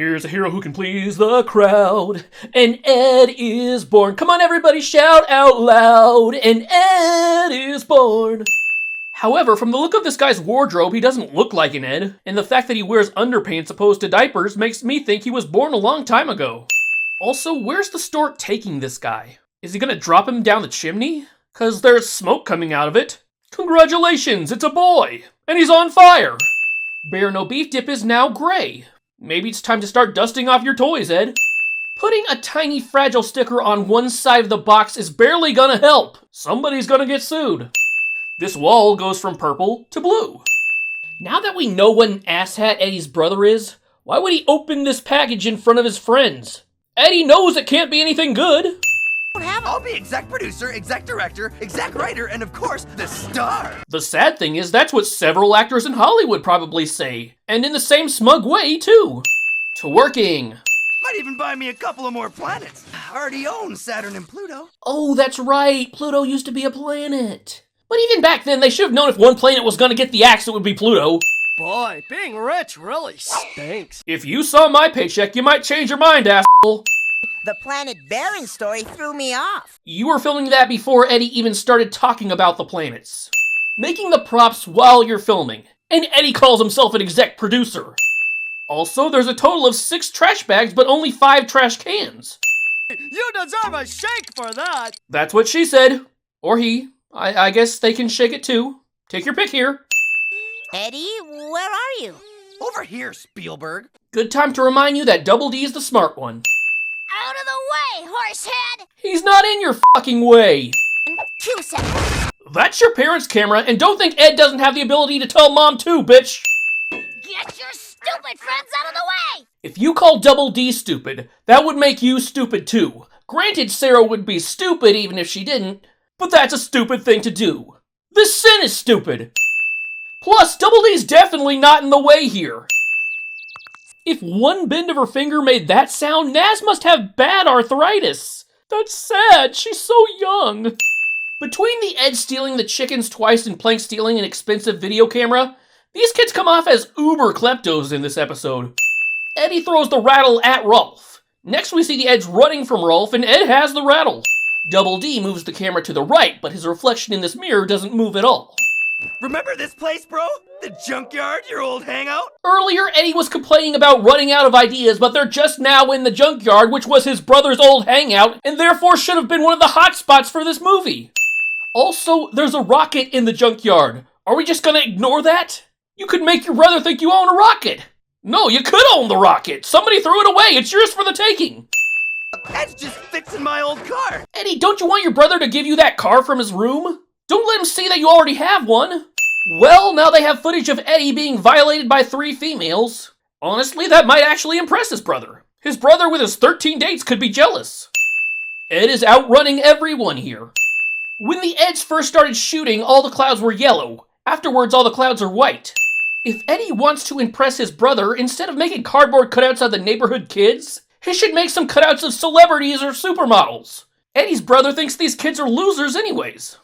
Here's a hero who can please the crowd. And Ed is born. Come on, everybody, shout out loud. And Ed is born. However, from the look of this guy's wardrobe, he doesn't look like an Ed. And the fact that he wears underpants opposed to diapers makes me think he was born a long time ago. Also, where's the stork taking this guy? Is he gonna drop him down the chimney? 'Cause there's smoke coming out of it. Congratulations, it's a boy! And he's on fire! Bear No Beef Dip is now gray. Maybe it's time to start dusting off your toys, Ed. Putting a tiny fragile sticker on one side of the box is barely gonna help. Somebody's gonna get sued. This wall goes from purple to blue. Now that we know what an asshat Eddie's brother is, why would he open this package in front of his friends? Eddie knows it can't be anything good. I'll be exec producer, exec director, exec writer, and of course, the star. The sad thing is that's what several actors in Hollywood probably say. And in the same smug way, too. To working. Might even buy me a couple of more planets. I already own Saturn and Pluto. Oh, that's right. Pluto used to be a planet. But even back then, they should have known if one planet was gonna get the axe, it would be Pluto. Boy, being rich really stinks. If you saw my paycheck, you might change your mind, asshole. The Planet Baron story threw me off. You were filming that before Eddie even started talking about the planets. Making the props while you're filming. And Eddie calls himself an exec producer. Also, there's a total of 6 trash bags, but only 5 trash cans. You deserve a shake for that. That's what she said. Or he. I guess they can shake it too. Take your pick here. Eddie, where are you? Over here, Spielberg. Good time to remind you that Double D is the smart one. Out of the way, horsehead! He's not in your fucking way. 2 seconds. That's your parents' camera, and don't think Ed doesn't have the ability to tell mom too, bitch. Get your stupid friends out of the way! If you call Double D stupid, that would make you stupid too. Granted, Sarah would be stupid even if she didn't, but that's a stupid thing to do. This sin is stupid. Plus, Double D's definitely not in the way here. If one bend of her finger made that sound, Naz must have bad arthritis. That's sad, she's so young. Between the Ed stealing the chickens twice and Plank stealing an expensive video camera, these kids come off as uber kleptos in this episode. Eddie throws the rattle at Rolf. Next we see the Eds running from Rolf and Ed has the rattle. Double D moves the camera to the right, but his reflection in this mirror doesn't move at all. Remember this place, bro? The junkyard, your old hangout? Earlier, Eddie was complaining about running out of ideas, but they're just now in the junkyard, which was his brother's old hangout, and therefore should have been one of the hot spots for this movie. Also, there's a rocket in the junkyard. Are we just gonna ignore that? You could make your brother think you own a rocket. No, you could own the rocket. Somebody threw it away. It's yours for the taking. Ed's just fixing my old car. Eddie, don't you want your brother to give you that car from his room? Don't let him see that you already have one. Well, now they have footage of Eddie being violated by 3 females. Honestly, that might actually impress his brother. His brother with his 13 dates could be jealous. Ed is outrunning everyone here. When the Eds first started shooting, all the clouds were yellow. Afterwards, all the clouds are white. If Eddie wants to impress his brother, instead of making cardboard cutouts of the neighborhood kids, he should make some cutouts of celebrities or supermodels. Eddie's brother thinks these kids are losers anyways.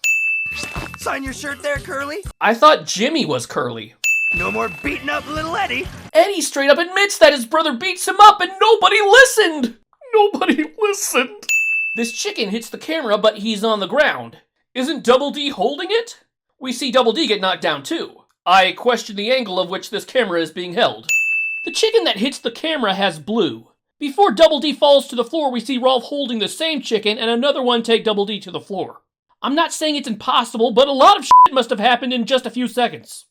Sign your shirt there, Curly. I thought Jimmy was Curly. No more beating up little Eddie. Eddie straight up admits that his brother beats him up and nobody listened. Nobody listened. This chicken hits the camera, but he's on the ground. Isn't Double D holding it? We see Double D get knocked down too. I question the angle of which this camera is being held. The chicken that hits the camera has blue. Before Double D falls to the floor, we see Rolf holding the same chicken and another one take Double D to the floor. I'm not saying it's impossible, but a lot of shit must have happened in just a few seconds.